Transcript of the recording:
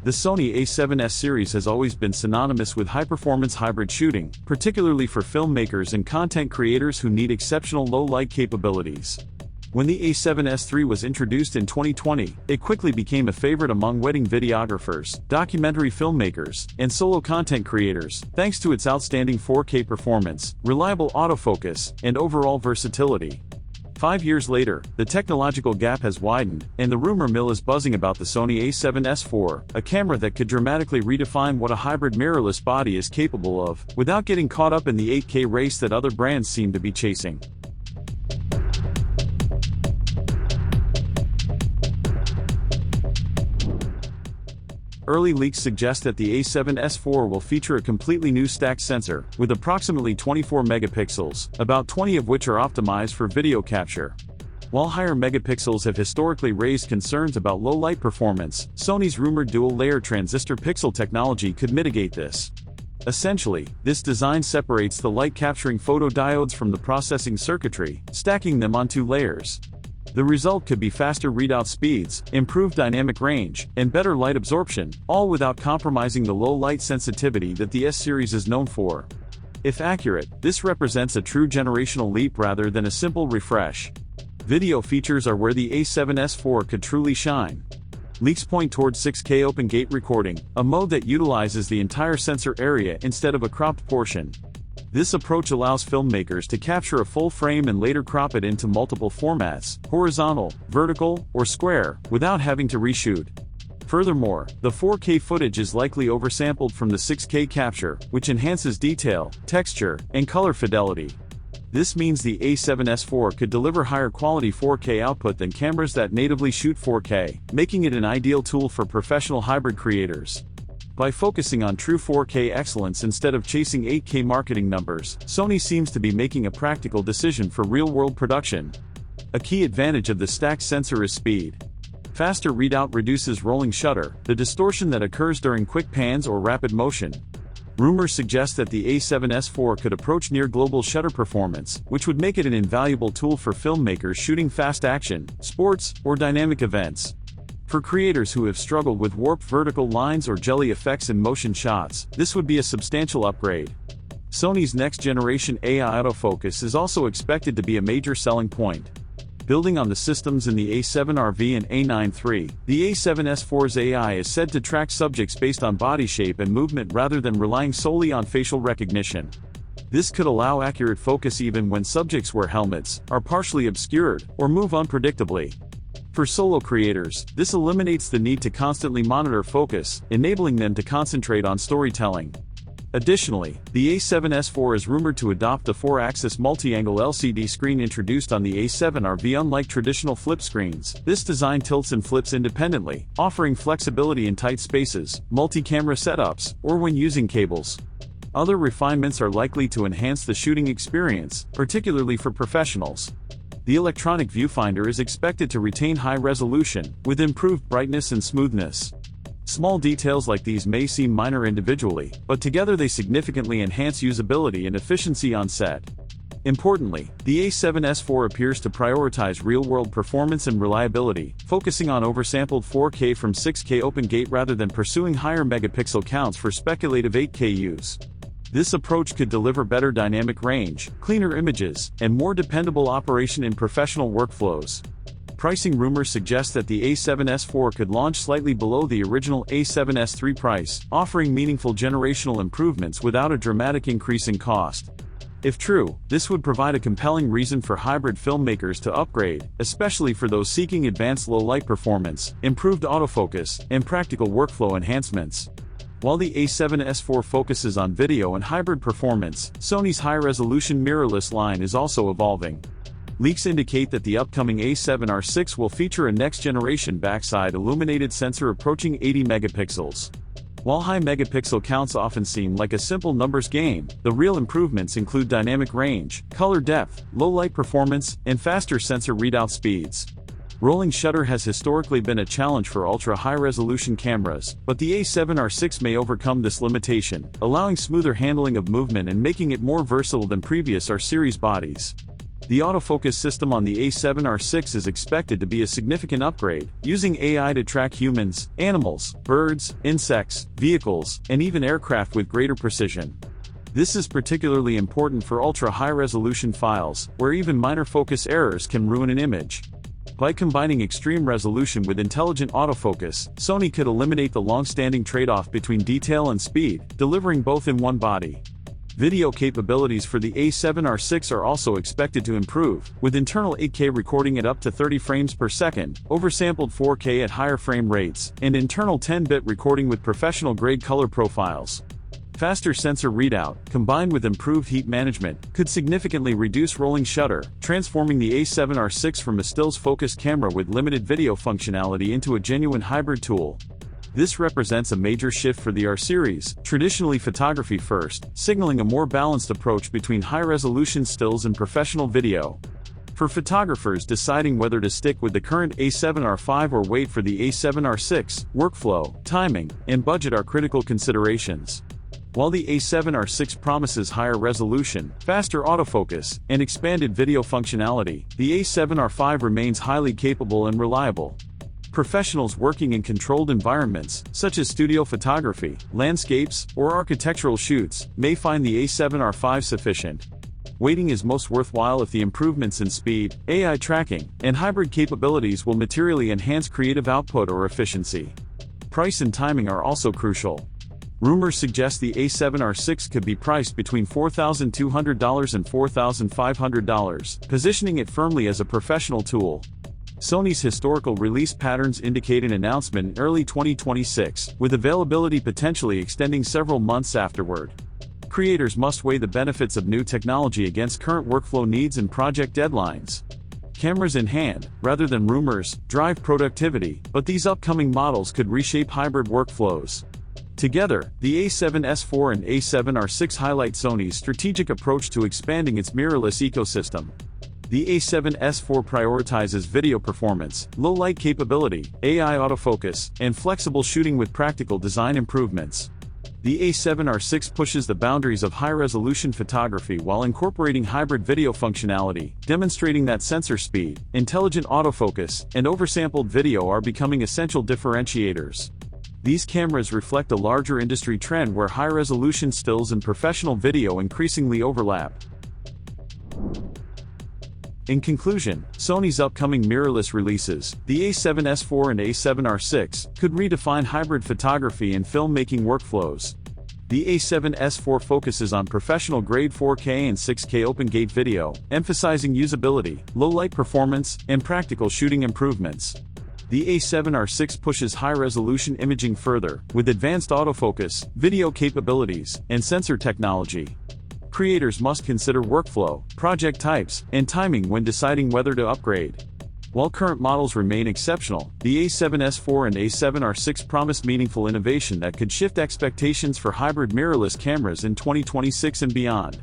The Sony A7S series has always been synonymous with high-performance hybrid shooting, particularly for filmmakers and content creators who need exceptional low-light capabilities. When the A7S III was introduced in 2020, it quickly became a favorite among wedding videographers, documentary filmmakers, and solo content creators, thanks to its outstanding 4K performance, reliable autofocus, and overall versatility. 5 years later, the technological gap has widened, and the rumor mill is buzzing about the Sony A7S IV, a camera that could dramatically redefine what a hybrid mirrorless body is capable of, without getting caught up in the 8K race that other brands seem to be chasing. Early leaks suggest that the A7S IV will feature a completely new stacked sensor, with approximately 24 megapixels, about 20 of which are optimized for video capture. While higher megapixels have historically raised concerns about low light performance, Sony's rumored dual-layer transistor pixel technology could mitigate this. Essentially, this design separates the light-capturing photodiodes from the processing circuitry, stacking them on 2 layers. The result could be faster readout speeds, improved dynamic range, and better light absorption, all without compromising the low light sensitivity that the S-series is known for. If accurate, this represents a true generational leap rather than a simple refresh. Video features are where the A7S IV could truly shine. Leaks point towards 6K open gate recording, a mode that utilizes the entire sensor area instead of a cropped portion. This approach allows filmmakers to capture a full frame and later crop it into multiple formats, horizontal, vertical, or square, without having to reshoot. Furthermore, the 4K footage is likely oversampled from the 6K capture, which enhances detail, texture, and color fidelity. This means the A7S IV could deliver higher quality 4K output than cameras that natively shoot 4K, making it an ideal tool for professional hybrid creators. By focusing on true 4K excellence instead of chasing 8K marketing numbers, Sony seems to be making a practical decision for real-world production. A key advantage of the stacked sensor is speed. Faster readout reduces rolling shutter, the distortion that occurs during quick pans or rapid motion. Rumors suggest that the A7S IV could approach near global shutter performance, which would make it an invaluable tool for filmmakers shooting fast action, sports, or dynamic events. For creators who have struggled with warped vertical lines or jelly effects in motion shots, this would be a substantial upgrade. Sony's next-generation AI autofocus is also expected to be a major selling point. Building on the systems in the A7RV and A9 III, the A7S IV's AI is said to track subjects based on body shape and movement rather than relying solely on facial recognition. This could allow accurate focus even when subjects wear helmets, are partially obscured, or move unpredictably. For solo creators, this eliminates the need to constantly monitor focus, enabling them to concentrate on storytelling. Additionally, the A7S IV is rumored to adopt the 4-axis multi-angle LCD screen introduced on the A7RV. Unlike traditional flip screens, this design tilts and flips independently, offering flexibility in tight spaces, multi-camera setups, or when using cables. Other refinements are likely to enhance the shooting experience, particularly for professionals. The electronic viewfinder is expected to retain high resolution, with improved brightness and smoothness. Small details like these may seem minor individually, but together they significantly enhance usability and efficiency on set. Importantly, the A7S IV appears to prioritize real-world performance and reliability, focusing on oversampled 4K from 6K open gate rather than pursuing higher megapixel counts for speculative 8K use. This approach could deliver better dynamic range, cleaner images, and more dependable operation in professional workflows. Pricing rumors suggest that the A7S IV could launch slightly below the original A7S III price, offering meaningful generational improvements without a dramatic increase in cost. If true, this would provide a compelling reason for hybrid filmmakers to upgrade, especially for those seeking advanced low-light performance, improved autofocus, and practical workflow enhancements. While the A7S IV focuses on video and hybrid performance, Sony's high-resolution mirrorless line is also evolving. Leaks indicate that the upcoming A7R6 will feature a next-generation backside illuminated sensor approaching 80 megapixels. While high megapixel counts often seem like a simple numbers game, the real improvements include dynamic range, color depth, low light performance, and faster sensor readout speeds. Rolling shutter has historically been a challenge for ultra-high-resolution cameras, but the A7R6 may overcome this limitation, allowing smoother handling of movement and making it more versatile than previous R-series bodies. The autofocus system on the A7R6 is expected to be a significant upgrade, using AI to track humans, animals, birds, insects, vehicles, and even aircraft with greater precision. This is particularly important for ultra-high-resolution files, where even minor focus errors can ruin an image. By combining extreme resolution with intelligent autofocus, Sony could eliminate the long-standing trade-off between detail and speed, delivering both in one body. Video capabilities for the A7R6 are also expected to improve, with internal 8K recording at up to 30 frames per second, oversampled 4K at higher frame rates, and internal 10-bit recording with professional-grade color profiles. Faster sensor readout, combined with improved heat management, could significantly reduce rolling shutter, transforming the A7R6 from a stills-focused camera with limited video functionality into a genuine hybrid tool. This represents a major shift for the R series, traditionally photography first, signaling a more balanced approach between high-resolution stills and professional video. For photographers deciding whether to stick with the current A7R5 or wait for the A7R6, workflow, timing, and budget are critical considerations. While the A7R6 promises higher resolution, faster autofocus, and expanded video functionality, the A7R5 remains highly capable and reliable. Professionals working in controlled environments, such as studio photography, landscapes, or architectural shoots, may find the A7R5 sufficient. Waiting is most worthwhile if the improvements in speed, AI tracking, and hybrid capabilities will materially enhance creative output or efficiency. Price and timing are also crucial. Rumors suggest the A7R6 could be priced between $4,200 and $4,500, positioning it firmly as a professional tool. Sony's historical release patterns indicate an announcement in early 2026, with availability potentially extending several months afterward. Creators must weigh the benefits of new technology against current workflow needs and project deadlines. Cameras in hand, rather than rumors, drive productivity, but these upcoming models could reshape hybrid workflows. Together, the A7S IV and A7R6 highlight Sony's strategic approach to expanding its mirrorless ecosystem. The A7S IV prioritizes video performance, low-light capability, AI autofocus, and flexible shooting with practical design improvements. The A7R6 pushes the boundaries of high-resolution photography while incorporating hybrid video functionality, demonstrating that sensor speed, intelligent autofocus, and oversampled video are becoming essential differentiators. These cameras reflect a larger industry trend where high-resolution stills and professional video increasingly overlap. In conclusion, Sony's upcoming mirrorless releases, the A7S IV and A7R6, could redefine hybrid photography and filmmaking workflows. The A7S IV focuses on professional-grade 4K and 6K open-gate video, emphasizing usability, low-light performance, and practical shooting improvements. The A7R6 pushes high-resolution imaging further, with advanced autofocus, video capabilities, and sensor technology. Creators must consider workflow, project types, and timing when deciding whether to upgrade. While current models remain exceptional, the A7S IV and A7R6 promise meaningful innovation that could shift expectations for hybrid mirrorless cameras in 2026 and beyond.